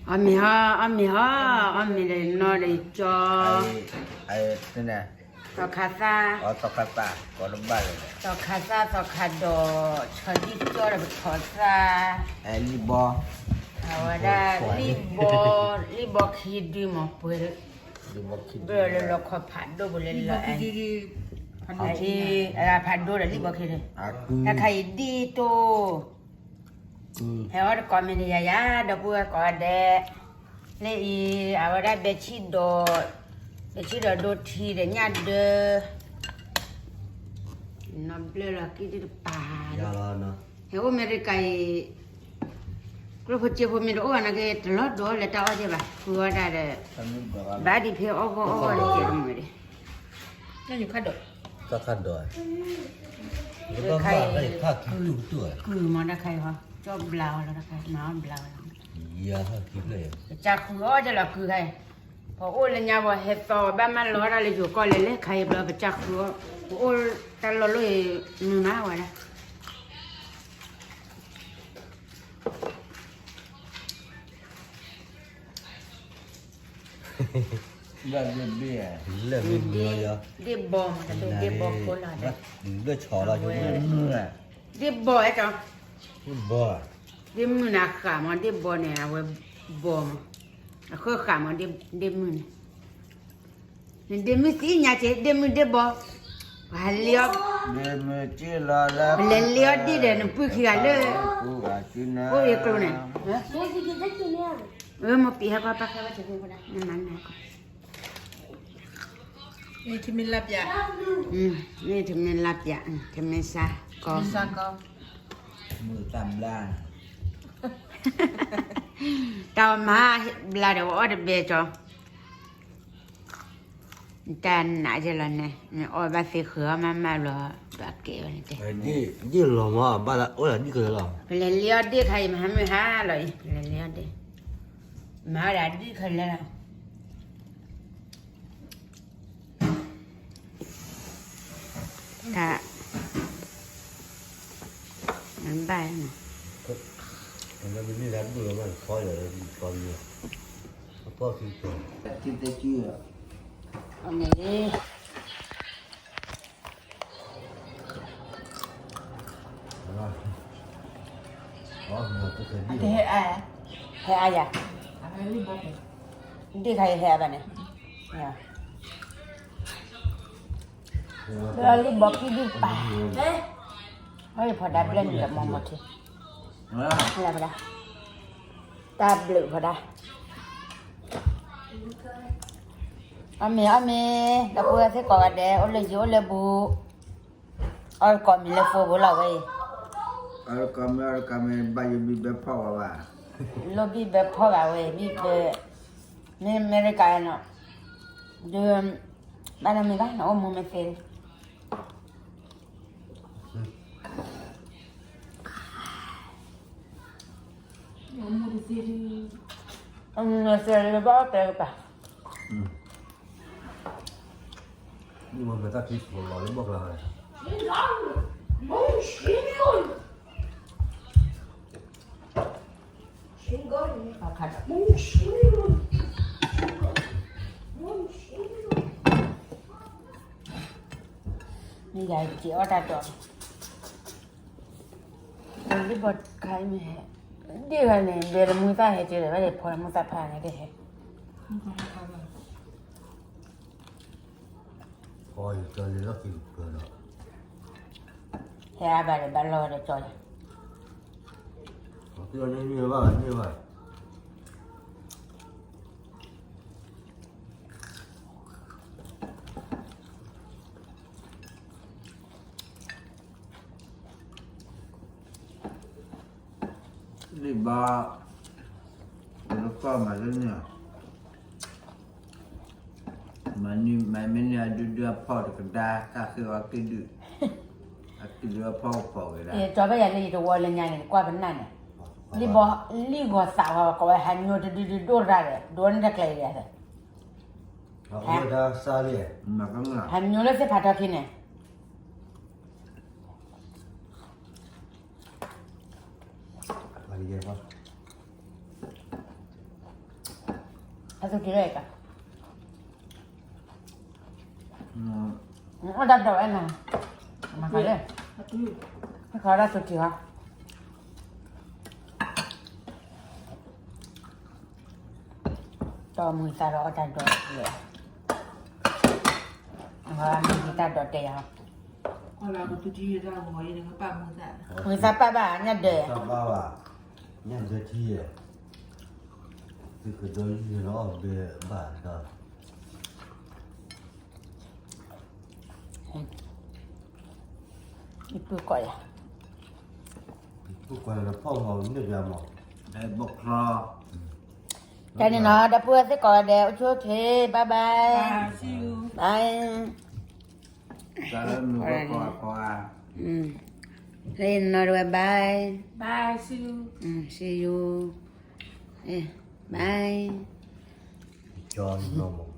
ami le no le cho thế này to kasa có tóc cắt có đấm bay to kasa to kado chodi cho le to sa li bo awada libo khidi mo pere li bo kid bele lo ko phado bole la ai phado le libo khidi aku ta khai di to he ora come ya dopo ko de le I awada bechido do thi de nya de no ble la ki de pa ya la no he o america ko che ho mi do na ke lo do le ta o je ba ku da de ba di phe o le je mo de naอยู่คัดด tóc cắt rồi cái đó cái khác kiểu tuổi คือมาได้ใครฮะจอบบลาวแล้วนะใครมาบลาว giờ hơi kiểu này จากคืออ้อจะละคือใครพอโอ้เลยเนี่ยว่าเฮ็ดต่อบ้านมันรออะไรอยู่ก็เลยใครเบลอไปจากคือโอ้ตลอดเลยนู่นนะวะนะ lên bia giờ เดี๋ยวบอมจะเดี๋ยวบอมคนละเด้ đứa chó là chúng nó nè เดี๋ยวบอไอ้จ้ะ bò เดี๋ยวมือนักขามันเดี๋ยวบอเนี่ยเอาไว้บอมคือขามันเดี๋ยวมือเดี๋ยวมือสิเนี่ยเจ๊เดี๋ยวมือเดี๋ยวบอว่าเลี้ยว để mà chỉ là เลี้ยวดีเด่นปุ๊กขี้กันเลย cô gà chứ nè โอ้ยกลุ่มเนี่ยมาปีให้ป้าป้าแค่ว่าจะเป็นคนละนั่นนะ นี่ที่มินรับยา นี่ถึงมันรับยาถึงมันซาก็ มิซาก็ mưa tầm la ต่อมาเวลาเดี๋ยวอดเบจอแต่ไหนจะล่ะเนี่ยอดบาสิเขือมาหรอแบบเกี่ยวนี่เด้ đi lò mà ba là ôi là đi cười lò เลี้ยวดิใครมาไม่หาเลยเลี้ยวดิมาได้ดิใครแล้วถ้ามันไปนะ nó đi đánh bữa mà coi là còn nhiều có khi còn kinh tế chưa เอาไงดิ đó mà tôi thấy อัน đi ที่เฮ็ดอะไร แห่อะไร อะไรรีบบอกเลย ดิใครแห่บ้าเนี่ยเรารีบบอกที่ดิป่าเฮ้ยพอได้เล่นกับมองหมดที đó อะไรไปละตาเบลอพอได้เอาเมแล้วกูจะเสกก่อนเดี๋ยวเลยโยเลยบูเอาก่อนมีเลยโฟบุเราไว้ ở cầm bao nhiêu bị bẹp phao à โลบีแบบพ่อเราไว้บีแบบนี่อเมริกาเนาะเดือนบ้านอเมริกาเนาะโมเมเซ่ ยังมูดิซีรี เซ่เลยบ้าแต่ป่ะ nhưng mà người ta chỉ một lò đến bốc làเอาขัดนี่ใหญ่เจียวตาจอดมันรีบดใครไม่แห่ดีกันเนี่ยเบลมือตาเห่เจอเลยว่าเด็กพอมือตาผ่านเนี่ยได้แห่ coi cho nên nó kịp rồi đó แห่แบบบ้านเราเด็กจอย cái đó như vậy đi ba nó có mà thế nhỉ mà như mày mới nhà đưa phao được cái đa cả khi vào cái đựng cái đưa phao cái เอ๋ đa จอยก็อยากเลยตัวเลยไงเนี่ยกว่าเป็นนั่นเนี่ยรีบสาวก็ว่าหันโยดดูโดนอะไรโดนจะเกลียดเลย họ đưa ra xa đi mà có ngờ หันโยแล้วเสียผัดกินเนี่ย là gì vậy con Satu kira kan? Mm. Ada enak. Makan deh. Satu yuk. Kalau ada tu kira. Tahu kita ada dua dia. Kalau kita ada dia. เอาเราก็ตุจีเราหัวยังไงก็ป้ามือสั่น Kita apa banyak deh. Sabah lah. Yang jadi ya. Itu kedua ini lah bahasa. Itu kok ya. Itu kalau pau mau ini dia mau. ได้บกครอ Jadi no ada puas sih kalau ada ucut bye ป้า bye. ชิว Bye. ก็เริ่มรู้ก็กอดเพราะว่า Rin no bye. ป้าชิว See you. Bye. John ngomong.